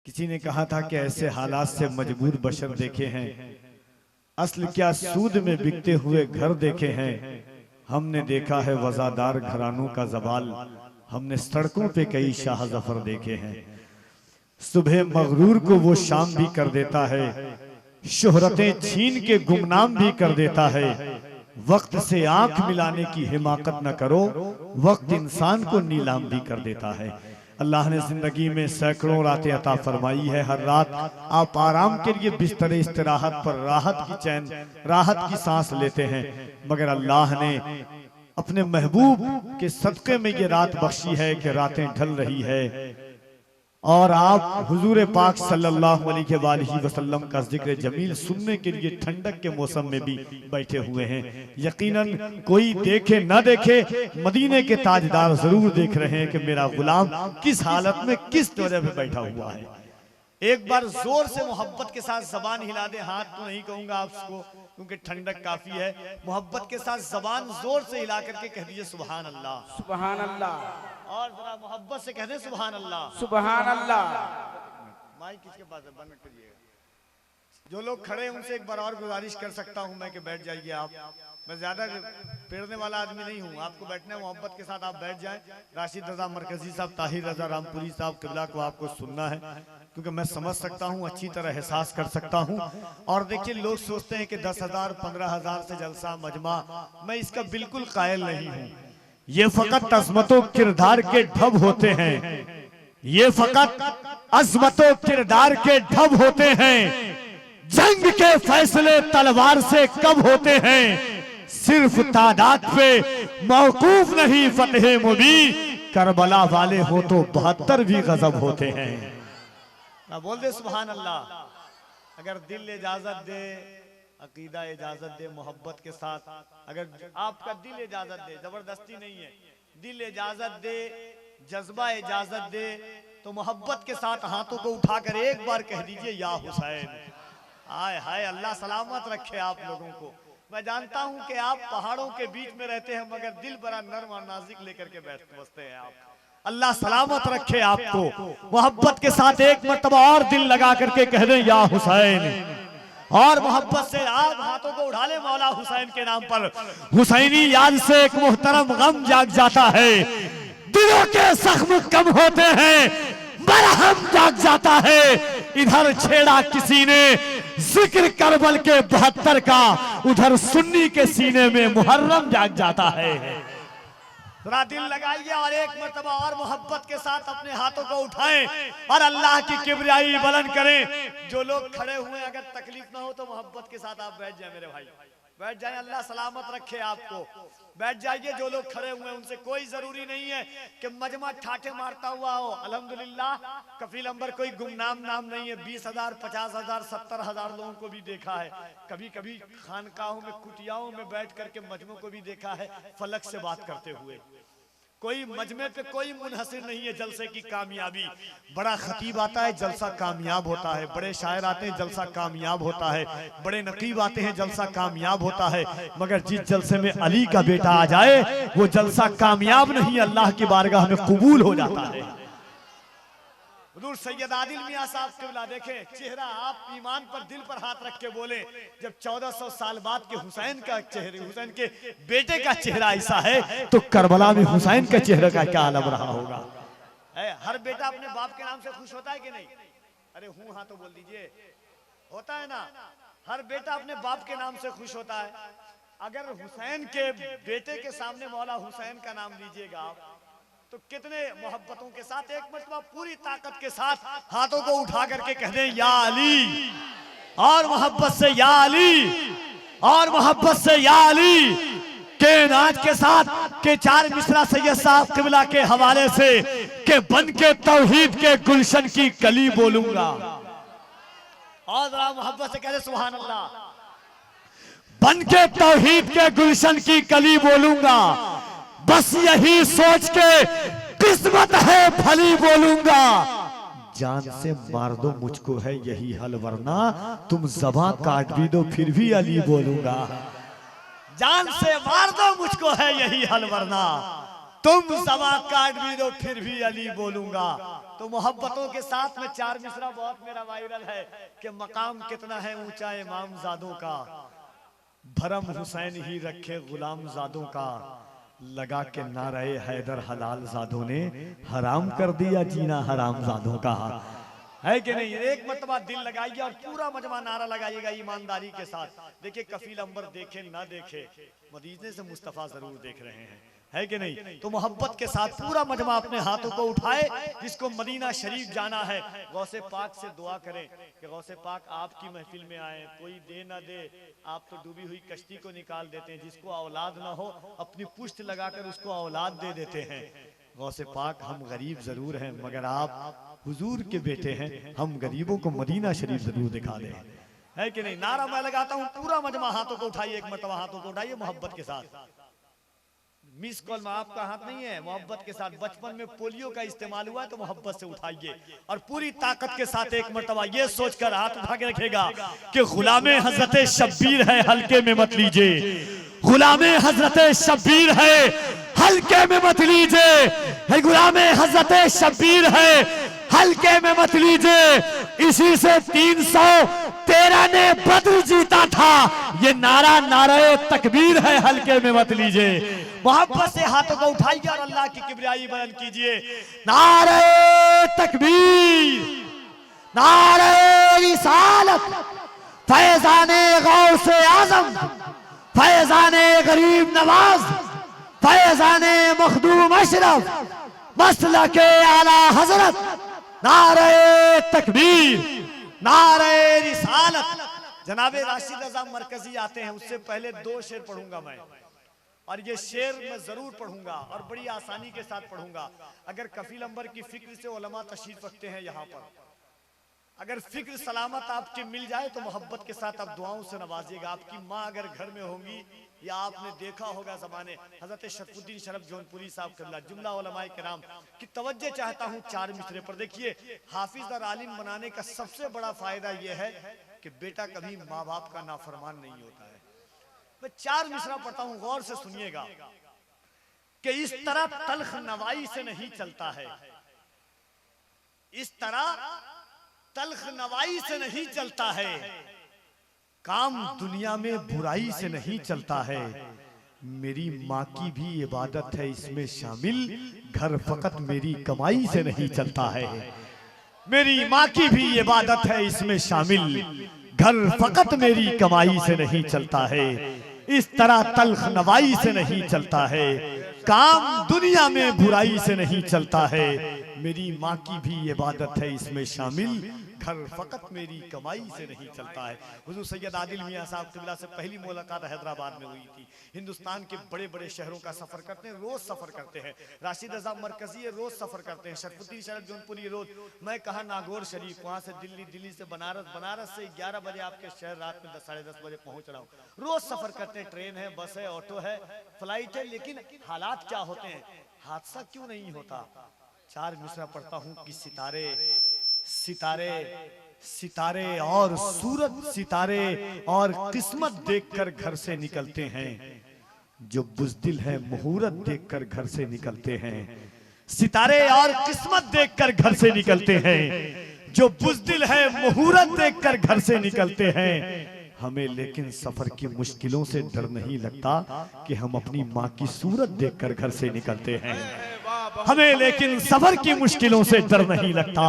किसी ने कहा था कि ऐसे हालात से मजबूर बशर देखे हैं, असल क्या सूद में बिकते हुए घर देखे हैं। हमने देखा है वजादार घरानों का जवाल, हमने सड़कों पे कई शाह जफर देखे हैं। सुबह मगरूर को वो शाम भी कर देता है, शोहरतें छीन के गुमनाम भी कर देता है। वक्त से आंख मिलाने की हिमाकत न करो, वक्त इंसान को नीलाम भी कर देता है। अल्लाह ने जिंदगी में सैकड़ों रातें अता फरमाई है। हर रात आप आराम के लिए बिस्तर इस्तिराहत पर राहत की चैन, राहत की सांस लेते हैं, मगर अल्लाह ने अपने महबूब के सदक़े में ये रात बख्शी है कि रातें ढल रही है और आप हुजूर पाक सल्लल्लाहु अलैहि वसल्लम का जिक्र जमील सुनने के लिए ठंडक के मौसम में भी बैठे हुए हैं। यकीनन कोई देखे न देखे, मदीने के ताजदार जरूर देख रहे हैं कि मेरा गुलाम किस हालत में किस जगह पे बैठा हुआ है। एक बार जोर से मोहब्बत के साथ जबान हिला दे, हाथ तो नहीं कहूंगा आपको क्योंकि ठंडक काफी है। मोहब्बत के साथ जबान जोर से हिला करके कह दीजिए सुभान अल्लाह, सुभान अल्लाह, और जरा मोहब्बत से कह दे सुभान अल्लाह, सुभान अल्लाह। माइक किसके पास है, बंद करिएगा। जो लोग खड़े हैं उनसे एक बार और गुजारिश कर सकता हूं मैं कि बैठ जाइए आप। मैं ज्यादा पेड़ने वाला आदमी नहीं हूं, आपको बैठना है मोहब्बत के साथ, आप बैठ जाएं। राशिद रजा मरकजी साहब, ताहिर रजा रामपुरी साहब किबला को आपको सुनना है क्योंकि मैं समझ सकता हूं, अच्छी तरह एहसास कर सकता हूं। और देखिए लोग सोचते हैं कि 10,000 15,000 से जलसा मजमा, मैं इसका बिल्कुल कायल नहीं हूं। ये फकत अजमतों किरदार के ढब होते हैं, ये फकत अजमतों किरदार के ढब होते हैं। जंग के फैसले तलवार से कब होते हैं, सिर्फ तादाद पे मौकूफ नहीं फतेह मुबीन। करबला वाले हो तो 72 भी गजब होते हैं। ना बोल दे सुभान अल्लाह। अगर दिल इजाजत दे, अकीदा इजाजत दे, मोहब्बत के साथ अगर आपका दिल इजाजत दे, जबरदस्ती नहीं है, दिल इजाजत दे, जज्बा इजाजत दे, तो मोहब्बत के साथ हाथों को उठाकर एक बार कह दीजिए या हुसैन। हाय हाय, अल्लाह सलामत रखे आप लोगों को। मैं जानता हूं कि आप पहाड़ों के बीच में रहते हैं मगर दिल बड़ा नर्म और नाजुक लेकर के बसते हैं आप। अल्लाह सलामत रखे आपको। मोहब्बत के साथ एक मर्तबा और दिल लगा करके कह दें या हुसैन, और मोहब्बत से आप हाथों को उठा ले मौला हुसैन के नाम पर। हुसैनी याद से एक मुहतरम गम जाग जाता है, दिलों के जख्म कम होते हैं, मरहम जाग जाता है। इधर छेड़ा किसी ने जिक्र करबल के 72 का, उधर सुन्नी के सीने में मुहर्रम जाग जाता है। थोड़ा दिल लगाइए और एक मर्तबा और मोहब्बत के साथ अपने हाथों को उठाएं और अल्लाह की किबरियाई बुलंद करें। जो लोग खड़े हुए अगर तकलीफ ना हो तो मोहब्बत के साथ आप बैठ जाएं मेरे भाई, बैठ जाएं। अल्लाह सलामत रखे आपको, बैठ जाइए। जो लोग खड़े हुए हैं उनसे कोई जरूरी नहीं है कि मजमा ठाठे मारता हुआ हो। अल्हम्दुलिल्लाह कफील अंबर कोई गुमनाम नाम नहीं है। 20,000 50,000 70,000 लोगों को भी देखा है, कभी कभी खानकाहों में कुटियाओं में बैठ करके मजमों को भी देखा है फलक से बात करते हुए। कोई मजमे पे कोई मुनहसिर नहीं है जलसे की कामयाबी। बड़ा खतीब आता है जलसा कामयाब होता है, बड़े शायर आते हैं जलसा कामयाब होता है, बड़े नकीब आते हैं जलसा कामयाब होता है, मगर जिस जलसे में अली का बेटा आ जाए वो जलसा कामयाब नहीं, अल्लाह की बारगाह में कबूल हो जाता है। हुजूर सैयद आदिल मियां साहब किबला देखें, चेहरा आप ईमान पर दिल पर हाथ रख के बोले, जब 1400 साल बाद के हुसैन का चेहरे, हुसैन के बेटे का चेहरा ऐसा है तो करबला में हुसैन के चेहरे का क्या आलम रहा होगा। हर बेटा अपने बाप के नाम से खुश होता है कि नहीं? अरे हूं हाँ तो बोल दीजिए, होता है ना? हर बेटा अपने बाप के नाम से खुश होता है। अगर हुसैन के बेटे के सामने मौला हुसैन का नाम लीजिएगा आप तो कितने मोहब्बतों के साथ एक मर्तबा पूरी ताकत के साथ हाथों को उठा करके कह दें या अली, और मोहब्बत से या अली, और मोहब्बत से या अली। के नाच के साथ के 4 मिसरा सैयद साहब किबला के हवाले से के बन के तौहीद के गुलशन की कली बोलूंगा, और जरा मोहब्बत से कह दे सुभान अल्लाह। बन के तौहीद के गुलशन की कली बोलूंगा, बस यही सोच के किस्मत है फली बोलूंगा। जान से मार दो मुझको है यही हल, वरना तुम ज़बां काट भी दो फिर भी अली बोलूंगा। जान से मार दो मुझको है यही हल, वरना तुम सवा काट भी दो फिर भी अली बोलूंगा। तो मोहब्बतों के साथ में चार मिसरा बहुत मेरा वायरल है कि मकाम कितना है ऊंचा इमाम जादों का, भरम हुसैन ही रखे गुलाम जादों का, लगा के नारे हैदर हलाल जादों ने हराम कर दिया जीना हराम जादों का। है कि नहीं? एक मरतबा दिल लगाइए और पूरा मजमा नारा लगाइएगा ईमानदारी के साथ। देखिए कफील अंबर देखे ना देखे, मदीने से मुस्तफा जरूर देख रहे हैं, है कि नहीं? तो मोहब्बत के साथ पूरा मजमा अपने हाथों को उठाए, जिसको मदीना शरीफ जाना है गौसे पाक से दुआ करें कि गौसे पाक आपकी महफिल में आए, कोई दे ना दे, आप तो डूबी हुई कश्ती को निकाल देते हैं, जिसको औलाद ना हो अपनी पुश्त लगाकर उसको औलाद दे देते हैं। गौसे पाक हम गरीब जरूर हैं मगर आप हुजूर के बेटे हैं, हम गरीबों को मदीना शरीफ जरूर दिखा दें, है कि नहीं? नारा मैं लगाता हूँ, पूरा मजमा हाथों को उठाइए, एक मरतबा हाथों को उठाइए मोहब्बत के साथ। मिस कॉल में आपका हाथ नहीं है, मोहब्बत के साथ। बचपन में पोलियो का इस्तेमाल हुआ है तो मोहब्बत से उठाइए और पूरी ताकत के साथ एक मरतबा ये सोचकर हाथ उठा के रखेगा कि गुलामे हजरत शब्बीर है हल्के में मत लीजिए, गुलामे हजरत शब्बीर है हल्के में मत लीजिए, गुलामे हजरत शब्बीर है हल्के में मत लीजिए। इसी से 313 ने बद्र जीता था, ये नारा नारे तकबीर है हल्के में मत लीजिए। मोहब्बत से हाथों को उठाइए और अल्लाह की किबरियाई बयान कीजिए। नारे तकबीर, नारे रिसालत, फैजाने गौसे आजम, फैजाने गरीब नवाज, फैजाने मखदूम अशरफ, मसलके आला हजरत, नारे तकबीर, नारे रिसालत। जनाबे राशिद रजा मरकजी आते हैं, उससे पहले 2 शेर पढ़ूंगा मैं, और ये शेर मैं जरूर पढ़ूंगा और बड़ी आसानी के साथ पढ़ूंगा। अगर कफील अंबर की फिक्र से उलमा तशरीफ रखते हैं यहाँ पर, अगर फिक्र सलामत आपकी मिल जाए तो मोहब्बत के साथ आप दुआओं से नवाजिएगा। आपकी माँ अगर घर में होंगी, या आपने देखा होगा जमाने हजरत शरफुद्दीन शरफ जौनपुरी साहब कल्ला जुमला उलमाए किराम की तवज्जो चाहता हूँ 4 मिसरे पर। देखिए हाफिज और आलिम बनाने का सबसे बड़ा फायदा यह है कि बेटा कभी माँ बाप का नाफरमान नहीं होता है। मैं 4 मिसरा पढ़ता हूँ, गौर से सुनिएगा कि इस तरह तल्ख नवाई से नहीं चलता है, इस तरह तल्ख नवाई से नहीं चलता है, काम दुनिया में बुराई से नहीं चलता है। मेरी माँ की भी इबादत है इसमें शामिल, घर फकत मेरी कमाई से नहीं चलता है। मेरी माँ की भी इबादत है इसमें शामिल, घर फकत मेरी कमाई से नहीं चलता है। इस तरह तल्ख नवाई से नहीं चलता है, काम दुनिया में बुराई से नहीं चलता है। मेरी माँ की भी इबादत है इसमें शामिल, घर फकत मेरी कमाई से नहीं चलता है। हुजूर सैयद आदिल मियां साहब किबला से पहली मुलाकात हैदराबाद में हुई थी। हिंदुस्तान के बड़े बड़े शहरों का सफर करते हैं, रोज सफर करते हैं। राशिद रजा मरकजी रोज सफर करते हैं। शरफुद्दीन शरफ जौनपुरी रोज, मैं कहा नागौर शरीफ, वहां से दिल्ली, दिल्ली से बनारस, बनारस से 11 बजे आपके शहर रात में 10 साढ़े 10 बजे पहुंच रहा हूँ। रोज सफर करते हैं, ट्रेन है, बस है, ऑटो है, फ्लाइट है, लेकिन हालात क्या होते हैं, हादसा क्यों नहीं होता। 4 मिसरा पढ़ता हूँ कि सितारे सितारे सितारे और सूरज सितारे और किस्मत देखकर घर से निकलते हैं, जो बुज़दिल है मुहूर्त देखकर घर से निकलते हैं। सितारे और किस्मत देखकर घर से निकलते हैं, जो बुज़दिल है मुहूर्त देखकर घर से निकलते हैं। हमें लेकिन सफर की मुश्किलों से डर नहीं लगता कि हम अपनी माँ की सूरत देखकर घर से निकलते हैं। हमें लेकिन सफर की मुश्किलों से डर नहीं लगता,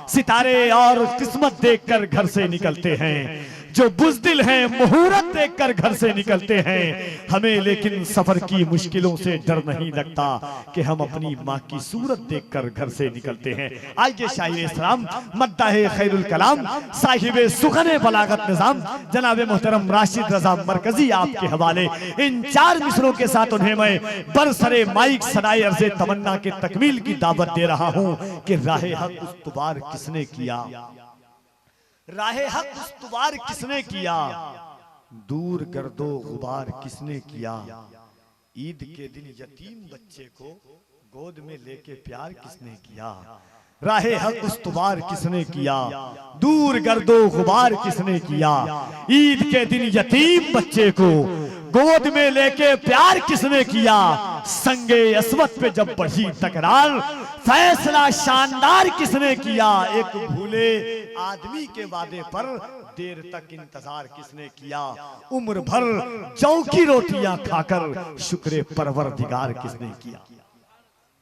सितारे और किस्मत देखकर घर से निकलते हैं। जो बुज़दिल हैं मुहूर्त देखकर घर से निकलते हैं। हमें लेकिन सफर की मुश्किलों से डर नहीं लगता कि हम अपनी माँ की सूरत देखकर घर से निकलते हैं। आइए शायर इस्लाम मद्दाहे खैरुल कलाम साहिबे सुखने बलागत निजाम जनाब मोहतरम राशिद रजा मरकजी आपके हवाले इन 4 मिसरों के साथ उन्हें मैं बरसरे माइक सदाए अर्ज़े तमन्ना के तकमील की दावत दे रहा हूँ कि राहे हक उस्तुवार किसने किया, राहे हक उस्तुवार किसने किया, दूर गर्दो गुबार किसने किया। ईद के दिन यतीम बच्चे को गोद में लेके प्यार किसने किया। राहे हक उस्तुवार किसने किया, दूर गर्दो गुबार किसने किया। ईद के दिन यतीम बच्चे को गोद में लेके प्यार किसने किया। संगे अस्वत पे जब बढ़ी तकरार, फैसला शानदार किसने किया, एक भूले आदमी के वादे पर देर तक इंतजार किसने किया, उम्र भर जौ की रोटियां खाकर शुक्र परवरदिगार किसने किया।